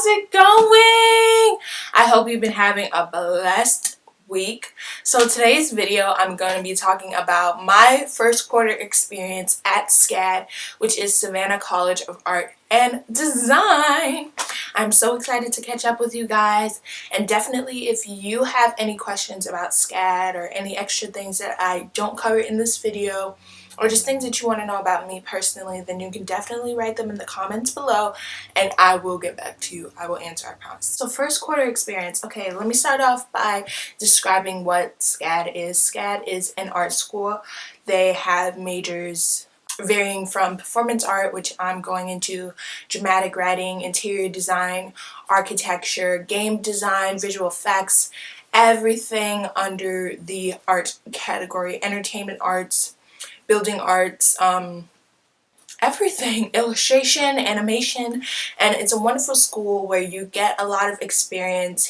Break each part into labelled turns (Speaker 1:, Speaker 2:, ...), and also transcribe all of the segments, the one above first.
Speaker 1: how's it going? I hope you've been having a blessed week. So today's video I'm going to be talking about my first quarter experience at SCAD, which is Savannah College of Art and Design. I'm so excited to catch up with you guys, and definitely if you have any questions about SCAD or any extra things that I don't cover in this video, or just things that you want to know about me personally, then you can definitely write them in the comments below and I will get back to you. I will answer, I promise. So first quarter experience. Okay, let me start off by describing what SCAD is. SCAD is an art school. They have majors varying from performance art, which I'm going into, dramatic writing, interior design, architecture, game design, visual effects, everything under the art category, entertainment arts, building arts, everything, illustration, animation. And it's a wonderful school where you get a lot of experience,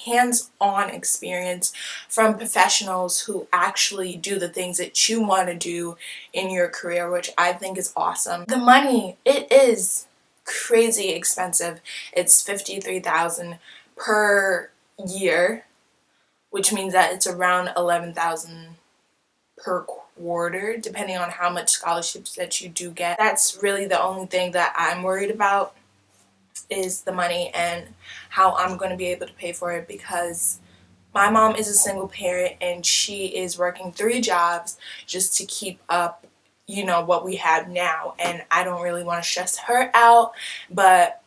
Speaker 1: hands-on experience from professionals who actually do the things that you want to do in your career, which I think is awesome. The money, it is crazy expensive. It's $53,000 per year, which means that it's around $11,000 per quarter, depending on how much scholarships that you do get. That's really the only thing that I'm worried about, is the money and how I'm going to be able to pay for it, because my mom is a single parent and she is working 3 jobs just to keep up, you know, what we have now, and I don't really want to stress her out, but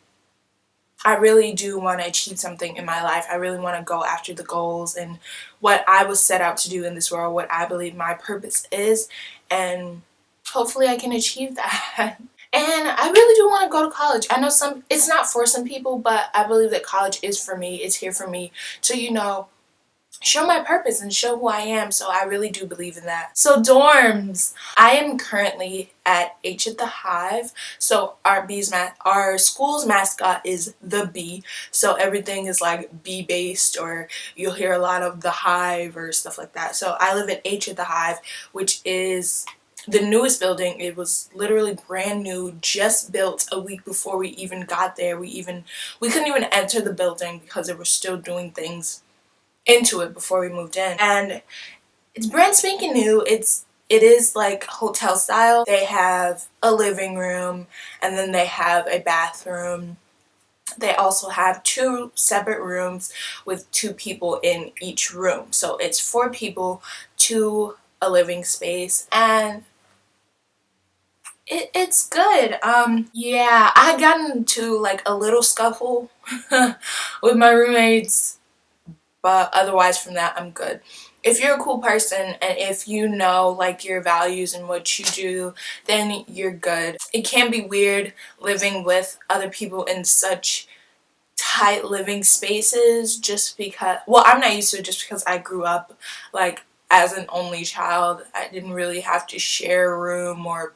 Speaker 1: I really do want to achieve something in my life. I really want to go after the goals and what I was set out to do in this world, what I believe my purpose is, and hopefully I can achieve that. And I really do want to go to college. I know it's not for some people, but I believe that college is for me. It's here for me to, you know, show my purpose and show who I am. So I really do believe in that. So dorms. I am currently at H at the Hive. So our school's mascot is the bee. So everything is like bee based, or you'll hear a lot of the Hive or stuff like that. So I live at H at the Hive, which is the newest building. It was literally brand new, just built a week before we even got there. We couldn't even enter the building because they were still doing things into it before we moved in, and it's brand spanking new. It is like hotel style. They have a living room and then they have a bathroom. They also have 2 separate rooms with 2 people in each room, so it's 4 people to a living space, and it's good. Yeah, I got into like a little scuffle with my roommates, but otherwise from that I'm good. If you're a cool person and if you know like your values and what you do, then you're good. It can be weird living with other people in such tight living spaces, just because, well, I'm not used to it just because I grew up like as an only child. I didn't really have to share a room or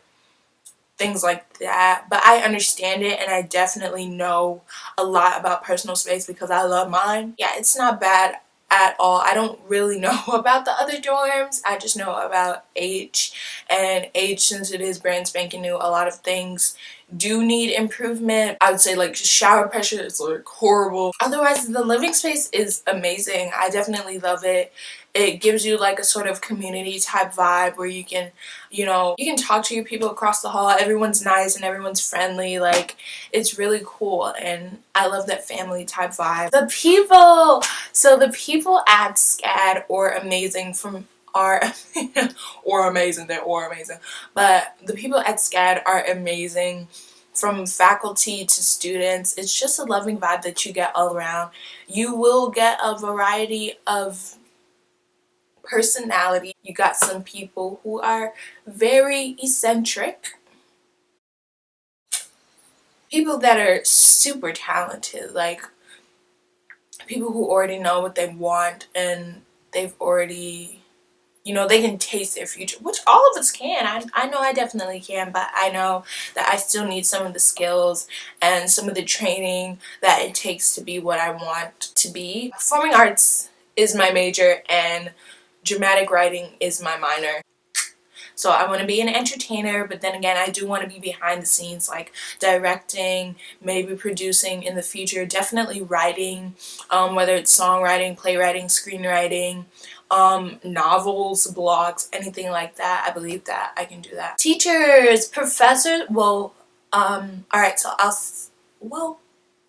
Speaker 1: things like that, but I understand it, and I definitely know a lot about personal space because I love mine. Yeah, it's not bad at all. I don't really know about the other dorms. I just know about H, and H, since it is brand spanking new, a lot of things do need improvement. I would say like shower pressure is like horrible. Otherwise the living space is amazing. I definitely love it. It gives you like a sort of community type vibe where you can, you know, you can talk to your people across the hall. Everyone's nice and everyone's friendly. Like, it's really cool, and I love that family type vibe. The people! So the people at SCAD are amazing or amazing. They're all amazing. But the people at SCAD are amazing, from faculty to students. It's just a loving vibe that you get all around. You will get a variety of personality. You got some people who are very eccentric, people that are super talented, like people who already know what they want and they've already, you know, they can taste their future, which all of us can. I know I definitely can, but I know that I still need some of the skills and some of the training that it takes to be what I want to be. Performing arts is my major and dramatic writing is my minor. So I want to be an entertainer, but then again, I do want to be behind the scenes, like directing, maybe producing in the future, definitely writing, whether it's songwriting, playwriting, screenwriting, novels, blogs, anything like that. I believe that I can do that. Teachers, professors, well, alright, so well,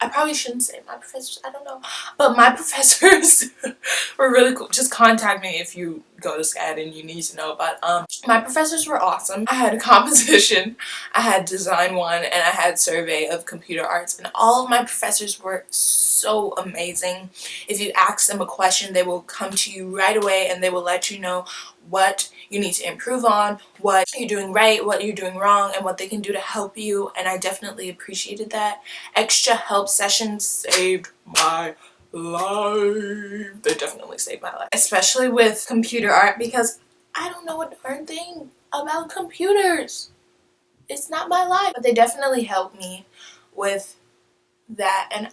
Speaker 1: I probably shouldn't say my professors, I don't know, but my professors were really cool. Just contact me if you go to SCAD and you need to know, but my professors were awesome. I had composition, I had design 1, and I had survey of computer arts, and all of my professors were so amazing. If you ask them a question, they will come to you right away and they will let you know what you need to improve on, what you're doing right, what you're doing wrong, and what they can do to help you, and I definitely appreciated that. Extra help sessions saved my life. They definitely saved my life, especially with computer art, because I don't know a darn thing about computers. It's not my life, but they definitely helped me with that. And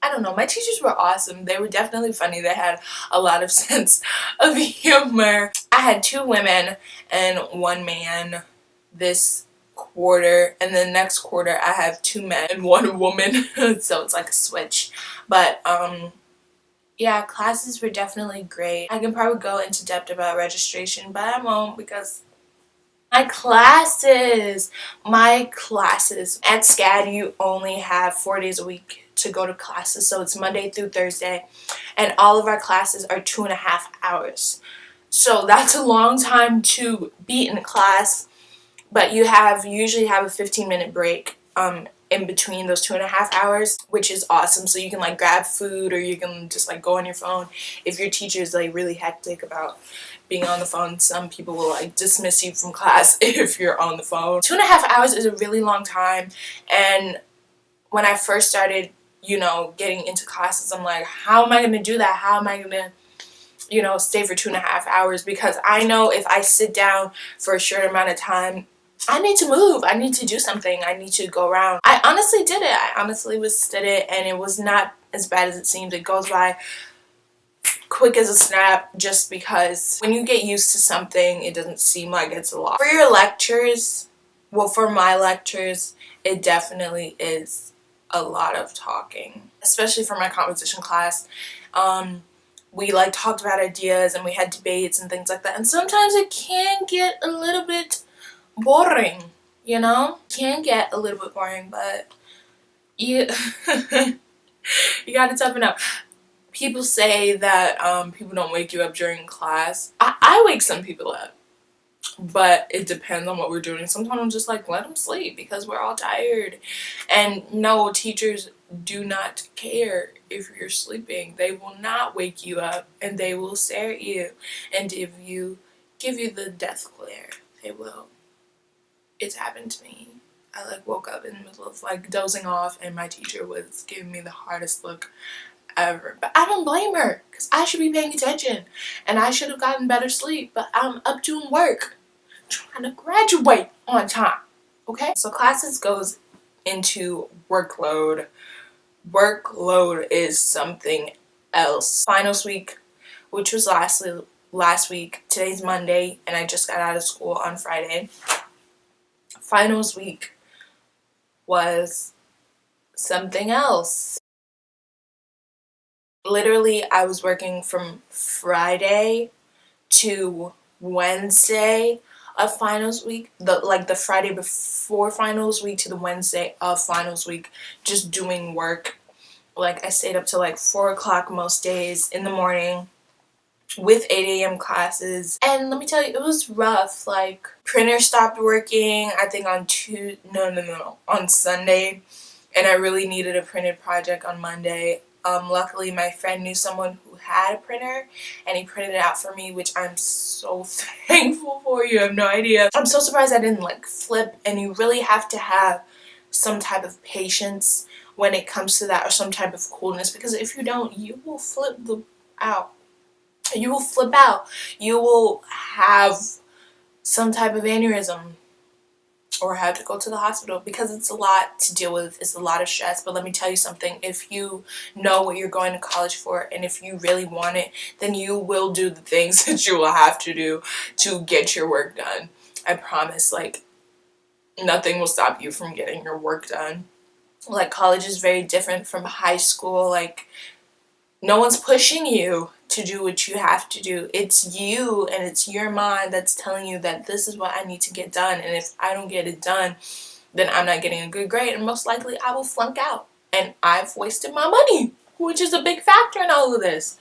Speaker 1: I don't know, my teachers were awesome. They were definitely funny. They had a lot of sense of humor. I had 2 women and 1 man this quarter, and then next quarter I have 2 men and 1 woman. So it's like a switch. But yeah, classes were definitely great. I can probably go into depth about registration, but I won't, because my classes at SCAD, you only have 4 days a week to go to classes, so it's Monday through Thursday, and all of our classes are 2.5 hours. So that's a long time to be in class, but you usually have a 15-minute break in between those 2.5 hours, which is awesome. So you can like grab food, or you can just like go on your phone. If your teacher is like really hectic about being on the phone, some people will like dismiss you from class if you're on the phone. 2.5 hours is a really long time, and when I first started, you know, getting into classes, I'm like, how am I going to do that? How am I going to, you know, stay for 2.5 hours? Because I know if I sit down for a short amount of time, I need to move. I need to do something. I need to go around. I honestly did it. I honestly did it, and it was not as bad as it seemed. It goes by quick as a snap, just because when you get used to something, it doesn't seem like it's a lot. For your lectures, well, for my lectures, it definitely is a lot of talking, especially for my composition class. We like talked about ideas, and we had debates and things like that, and sometimes it can get a little bit boring, you know? It can get a little bit boring, but you you gotta toughen up. People say that people don't wake you up during class. I wake some people up, but it depends on what we're doing. Sometimes I'm just like, let them sleep, because we're all tired. And no, teachers do not care if you're sleeping. They will not wake you up, and they will stare at you and give you the death glare. They will. It's happened to me. I like woke up in the middle of like dozing off, and my teacher was giving me the hardest look ever. But I don't blame her, because I should be paying attention and I should have gotten better sleep, but I'm up doing work, trying to graduate on time. Okay, so classes goes into workload. Workload is something else. Finals week, which was last week. Today's Monday, and I just got out of school on Friday. Finals week was something else. Literally, I was working from Friday to Wednesday of finals week, the Friday before finals week to the Wednesday of finals week, just doing work. Like, I stayed up till like 4 o'clock most days in the morning with 8 a.m. classes, and let me tell you, it was rough. Like, printer stopped working, I think on Sunday, and I really needed a printed project on Monday. Luckily my friend knew someone who had a printer, and he printed it out for me, which I'm so thankful for. You have no idea. I'm so surprised I didn't like flip, and you really have to have some type of patience when it comes to that, or some type of coolness, because if you don't, you will flip out. You will flip out. You will have some type of aneurysm. or have to go to the hospital, because it's a lot to deal with. It's a lot of stress. But let me tell you something, if you know what you're going to college for and if you really want it, then you will do the things that you will have to do to get your work done. I promise. Like, nothing will stop you from getting your work done. Like, college is very different from high school. Like, no one's pushing you to do what you have to do. It's you and it's your mind that's telling you that this is what I need to get done, and if I don't get it done, then I'm not getting a good grade, and most likely I will flunk out, and I've wasted my money, which is a big factor in all of this.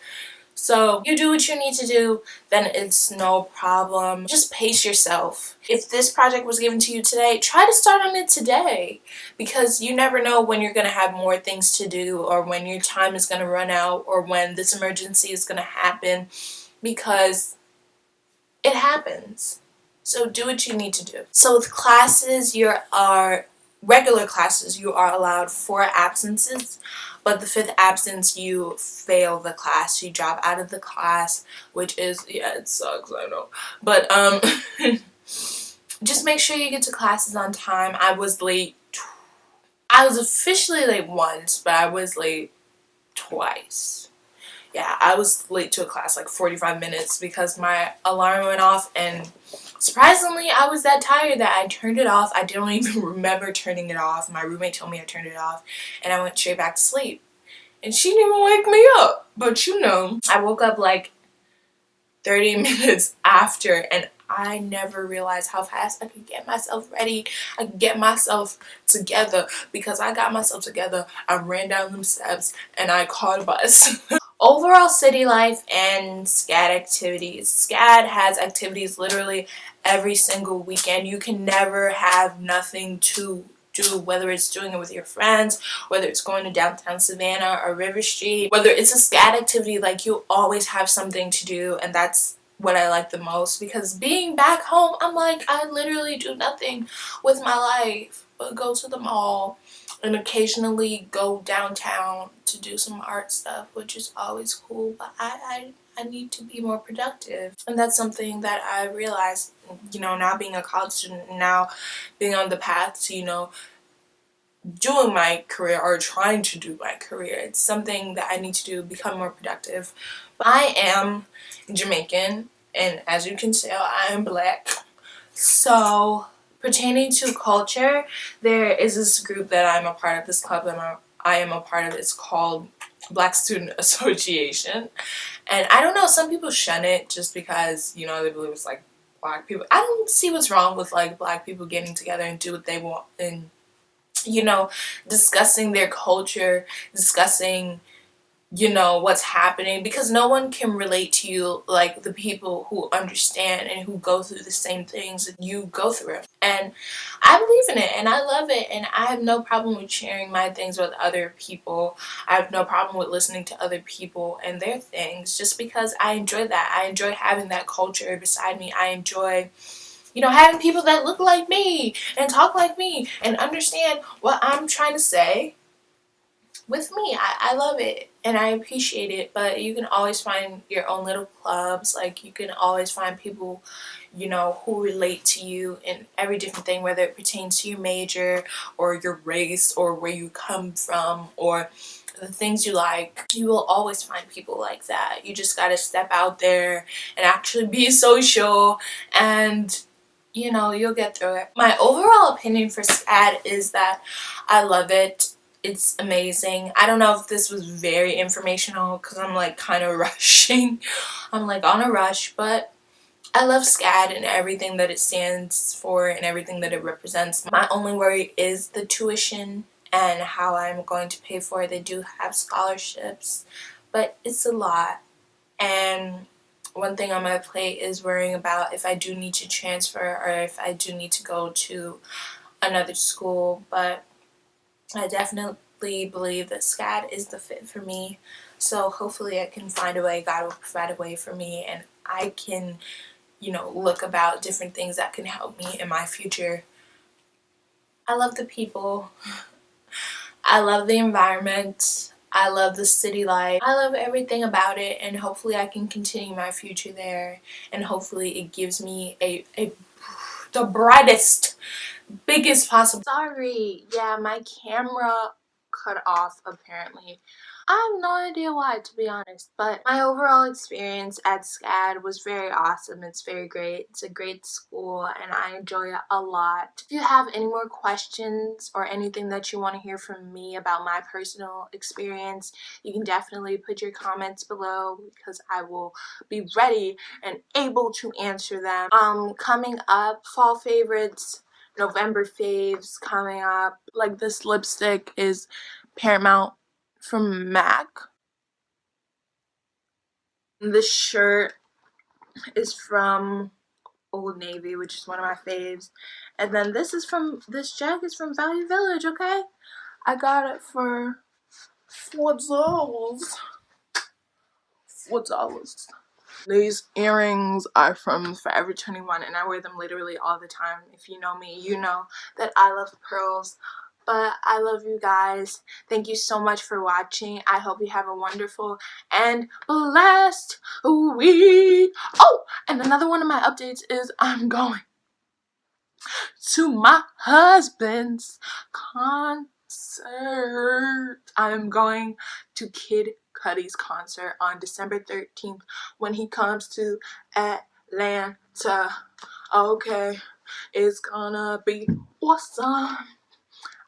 Speaker 1: So you do what you need to do, then it's no problem. Just pace yourself. If this project was given to you today, try to start on it today, because you never know when you're going to have more things to do, or when your time is going to run out, or when this emergency is going to happen, because it happens. So do what you need to do. So with classes, regular classes, you are allowed 4 absences, but the 5th absence, you fail the class. You drop out of the class, which is, yeah, it sucks, I know. But just make sure you get to classes on time. I was late. I was officially late once, but I was late twice. Yeah, I was late to a class like 45 minutes because my alarm went off, and surprisingly, I was that tired that I turned it off. I don't even remember turning it off. My roommate told me I turned it off, and I went straight back to sleep. And she didn't even wake me up. But you know, I woke up like 30 minutes after, and I never realized how fast I could get myself ready. I could get myself together, because I got myself together. I ran down them steps and I caught a bus. Overall city life and SCAD activities. SCAD has activities literally every single weekend. You can never have nothing to do, whether it's doing it with your friends, whether it's going to downtown Savannah or River Street, whether it's a SCAD activity, like, you always have something to do, and that's what I like the most, because being back home, I'm like, I literally do nothing with my life but go to the mall and occasionally go downtown to do some art stuff, which is always cool, but I need to be more productive. And that's something that I realized, you know, now being a college student, now being on the path to, you know, doing my career or trying to do my career. It's something that I need to do, become more productive. But I am Jamaican, and as you can tell, I am black. So pertaining to culture, there is this group that I'm a part of, this club that I am a part of. It's called Black Student Association. And I don't know, some people shun it just because, you know, they believe it's like black people. I don't see what's wrong with like black people getting together and do what they want, and, you know, discussing their culture, discussing, you know, what's happening, because no one can relate to you like the people who understand and who go through the same things that you go through. And I believe in it, and I love it, and I have no problem with sharing my things with other people. I have no problem with listening to other people and their things, just because I enjoy that. I enjoy having that culture beside me. I enjoy, you know, having people that look like me and talk like me and understand what I'm trying to say with me. I love it and I appreciate it. But you can always find your own little clubs. Like, you can always find people, you know, who relate to you in every different thing, whether it pertains to your major or your race or where you come from or the things you like. You will always find people like that. You just gotta step out there and actually be social, and, you know, you'll get through it. My overall opinion for SCAD is that I love it. It's amazing. I don't know if this was very informational because I'm like kind of rushing. I'm like on a rush, but I love SCAD and everything that it stands for and everything that it represents. My only worry is the tuition and how I'm going to pay for it. They do have scholarships, but it's a lot. And one thing on my plate is worrying about if I do need to transfer or if I do need to go to another school. But I definitely believe that SCAD is the fit for me. So hopefully I can find a way, God will provide a way for me, and I can, you know, look about different things that can help me in my future. I love the people. I love the environment. I love the city life. I love everything about it, and hopefully I can continue my future there, and hopefully it gives me the brightest biggest possible. Sorry, yeah, my camera cut off apparently. I have no idea why, to be honest, but my overall experience at SCAD was very awesome. It's very great. It's a great school and I enjoy it a lot. If you have any more questions or anything that you want to hear from me about my personal experience, you can definitely put your comments below because I will be ready and able to answer them. Coming up, fall favorites, November faves coming up. Like this lipstick is Paramount from MAC. This shirt is from Old Navy, which is one of my faves. And then this jacket is from Value Village, okay? I got it for $4. $4. These earrings are from Forever 21 and I wear them literally all the time. If you know me, you know that I love pearls. But I love you guys. Thank you so much for watching. I hope you have a wonderful and blessed week. Oh, and another one of my updates is I'm going to my husband's concert. I'm going to Kid Cudi's concert on December 13th when he comes to Atlanta. Okay, it's gonna be awesome.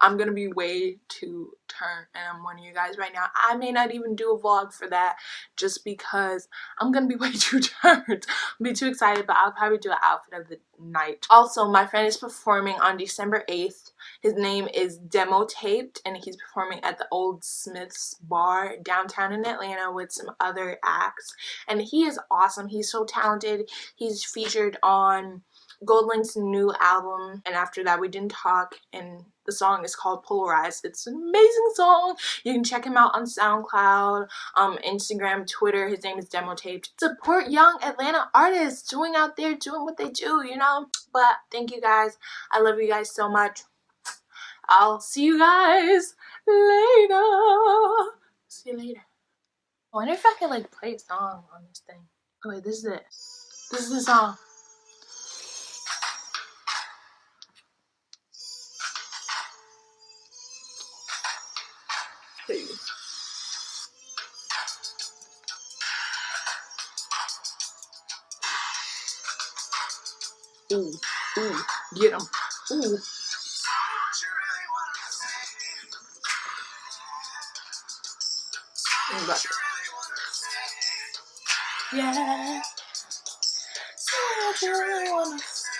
Speaker 1: I'm gonna be way too turned and I'm warning you guys right now. I may not even do a vlog for that just because I'm gonna be way too turned. I'll be too excited, but I'll probably do an outfit of the night. Also, my friend is performing on December 8th. His name is Demo Taped and he's performing at the Old Smith's Bar downtown in Atlanta with some other acts. And he is awesome. He's so talented. He's featured on GoldLink's new album, and after that we didn't talk, and the song is called Polarized. It's an amazing song. You can check him out on SoundCloud, Instagram, Twitter. His name is Demo Taped. Support young Atlanta artists doing out there doing what they do, you know. But thank you guys. I love you guys so much. I'll see you guys later. See you later. I wonder if I could like play a song on this thing. Oh wait, this is it. This is the song. Ooh, ooh, get him. Ooh. Yeah. So what you really wanna say?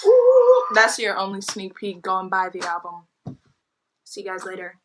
Speaker 1: Ooh. That's your only sneak peek. Going by the album. See you guys later.